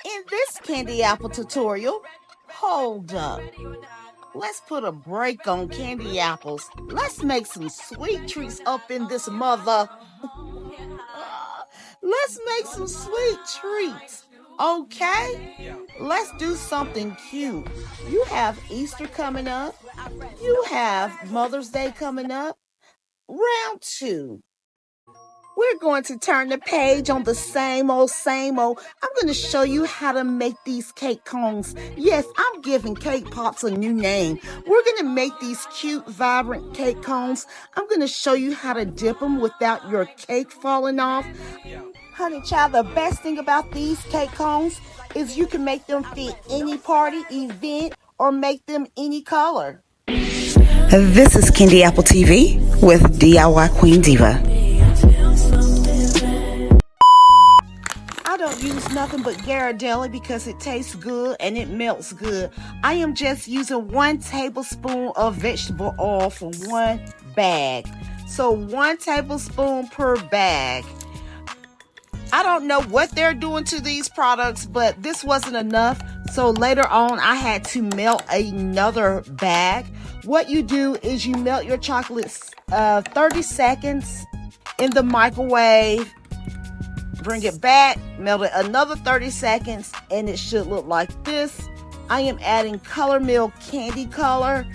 In this candy apple tutorial, hold up. Let's put a break on candy apples. Let's make some sweet treats up in this mother. Let's make some sweet treats. Okay? Let's do something cute. You have Easter coming up. You have Mother's Day coming up. Round two. We're going to turn the page on the same old, same old. I'm going to show you how to make these cake cones. Yes, I'm giving cake pops a new name. We're going to make these cute, vibrant cake cones. I'm going to show you how to dip them without your cake falling off. Honey child, the best thing about these cake cones is you can make them fit any party, event, or make them any color. This is Candy Apple TV with DIY Queen Diva. I don't use nothing but Ghirardelli because it tastes good and it melts good. I am just using 1 tablespoon of vegetable oil for 1 bag. So 1 tablespoon per bag. I don't know what they're doing to these products, but this wasn't enough. So later on, I had to melt another bag. What you do is you melt your chocolates 30 seconds in the microwave. Bring it back, melt it another 30 seconds, and it should look like this. I am adding Color Milk Candy Color.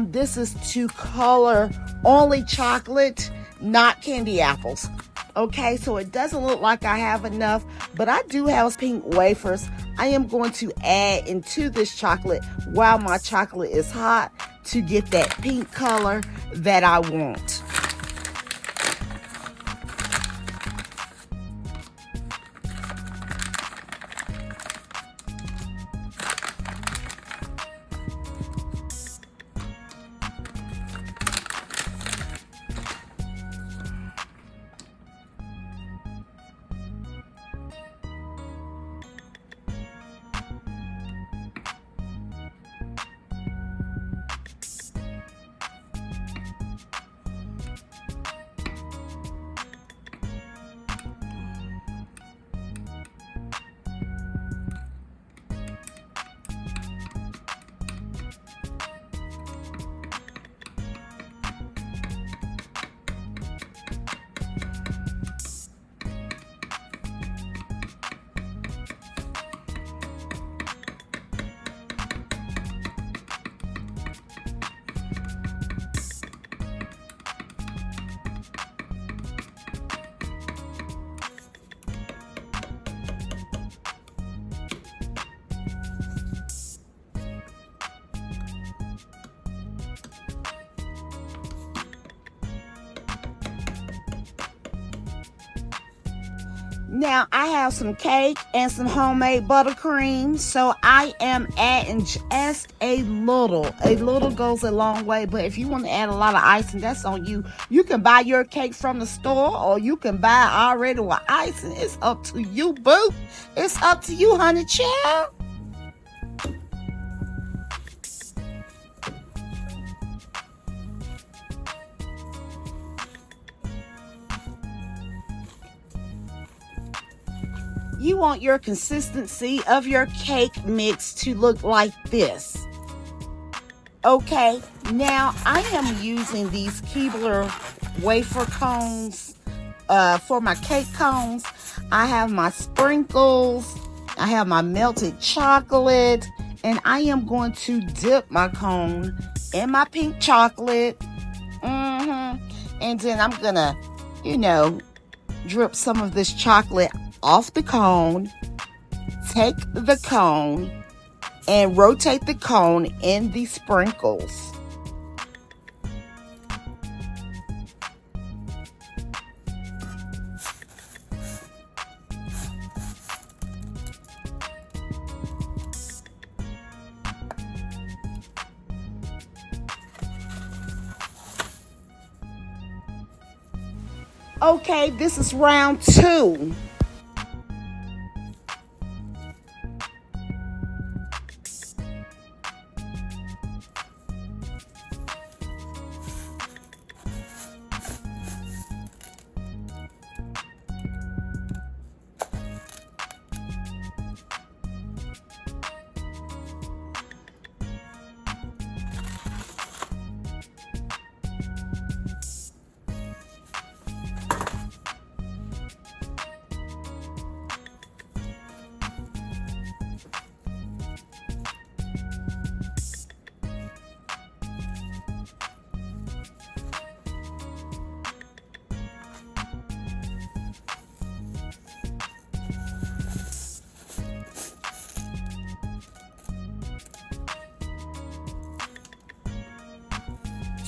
This is to color only chocolate, not candy apples. Okay, so it doesn't look like I have enough, but I do have pink wafers. I am going to add into this chocolate while my chocolate is hot to get that pink color that I want. Now I have some cake and some homemade buttercream, so I am adding just a little. A little goes a long way, but if you want to add a lot of icing, that's on you. You can buy your cake from the store, or you can buy it already with icing. It's up to you, boo. It's up to you, honey child. You want your consistency of your cake mix to look like this. Okay, now I am using these Keebler wafer cones for my cake cones. I have my sprinkles, I have my melted chocolate, and I am going to dip my cone in my pink chocolate. And then I'm gonna, drip some of this chocolate off the cone, take the cone, and rotate the cone in the sprinkles. Okay, this is round 2.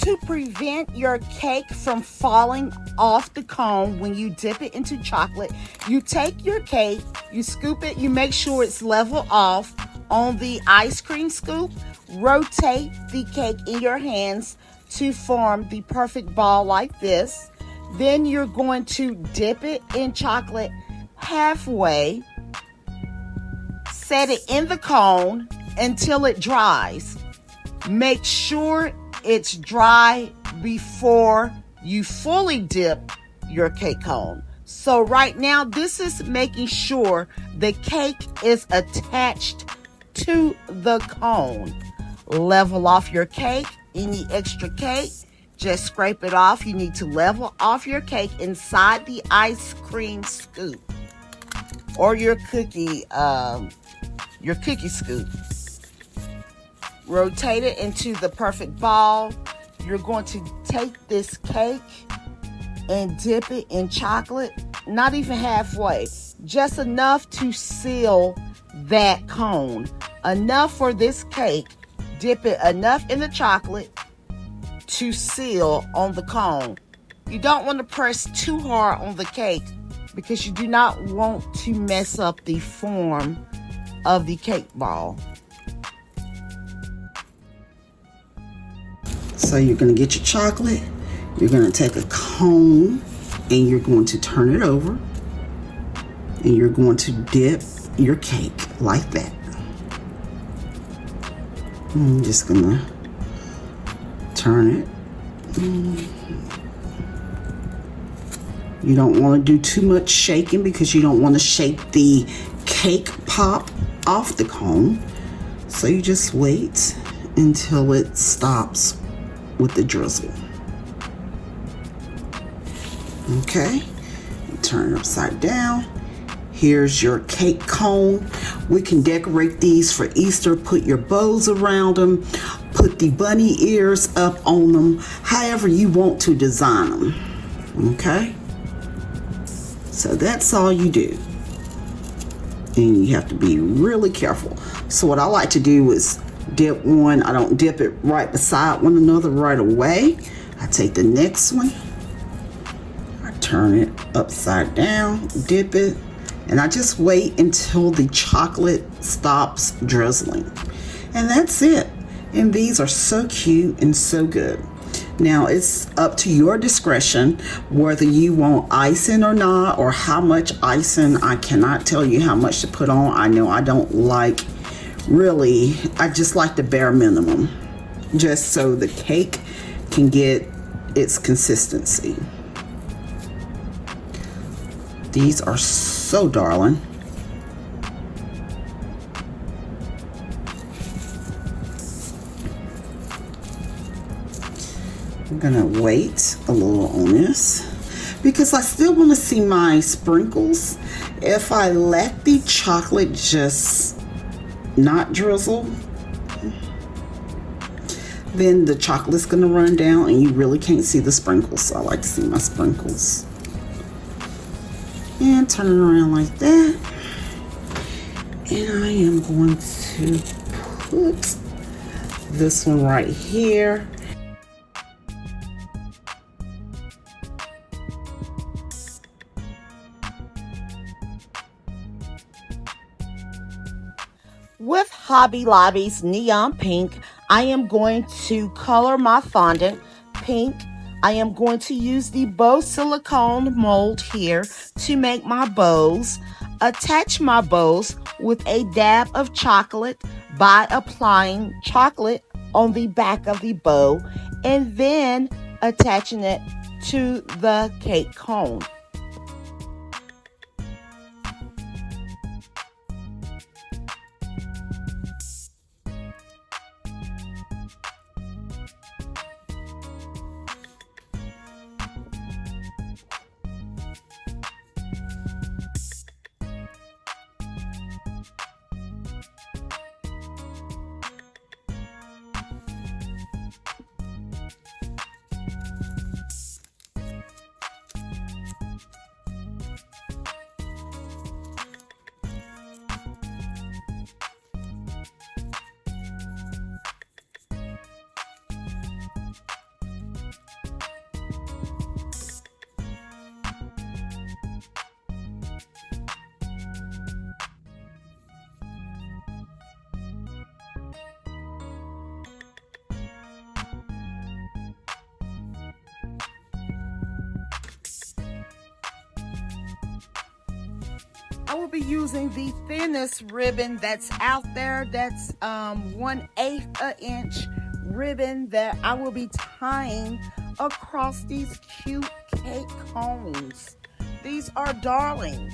To prevent your cake from falling off the cone when you dip it into chocolate, you take your cake, you scoop it, you make sure it's level off on the ice cream scoop, rotate the cake in your hands to form the perfect ball like this. Then you're going to dip it in chocolate halfway, set it in the cone until it dries. Make sure it's dry before you fully dip your cake cone. So right now, this is making sure the cake is attached to the cone. Level off your cake. Any extra cake, just scrape it off. You need to level off your cake inside the ice cream scoop or your cookie scoop. Rotate it into the perfect ball. You're going to take this cake and dip it in chocolate, not even halfway, just enough to seal that cone. Enough for this cake. Dip it enough in the chocolate to seal on the cone. You don't want to press too hard on the cake because you do not want to mess up the form of the cake ball. So you're going to get your chocolate, you're going to take a cone and you're going to turn it over and you're going to dip your cake like that. I'm just going to turn it. You don't want to do too much shaking because you don't want to shake the cake pop off the cone. So you just wait until it stops with the drizzle. Okay, turn it upside down. Here's your cake cone. We can decorate these for Easter, put your bows around them, put the bunny ears up on them, however you want to design them. Okay, so that's all you do. And you have to be really careful. So what I like to do is dip one. I don't dip it right beside one another right away. I take the next one, I turn it upside down, dip it, and I just wait until the chocolate stops drizzling. And that's it. And these are so cute and so good. Now it's up to your discretion whether you want icing or not, or how much icing. I cannot tell you how much to put on. I know I don't like, really, I just like the bare minimum, just so the cake can get its consistency. These are so darling. I'm gonna wait a little on this because I still want to see my sprinkles. If I let the chocolate just not drizzle, then the chocolate's gonna run down and you really can't see the sprinkles. So I like to see my sprinkles. And turn it around like that. And I am going to put this one right here. With Hobby Lobby's Neon Pink, I am going to color my fondant pink. I am going to use the bow silicone mold here to make my bows. Attach my bows with a dab of chocolate by applying chocolate on the back of the bow and then attaching it to the cake cone. I will be using the thinnest ribbon that's out there. That's 1/8 inch ribbon that I will be tying across these cute cake cones. These are darling.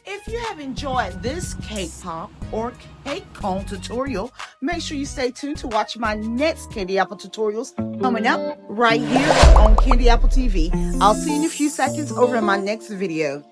If you have enjoyed this cake pop or cake cone tutorial, make sure you stay tuned to watch my next candy apple tutorials coming up right here on Candy Apple TV. I'll see you in a few seconds over in my next video.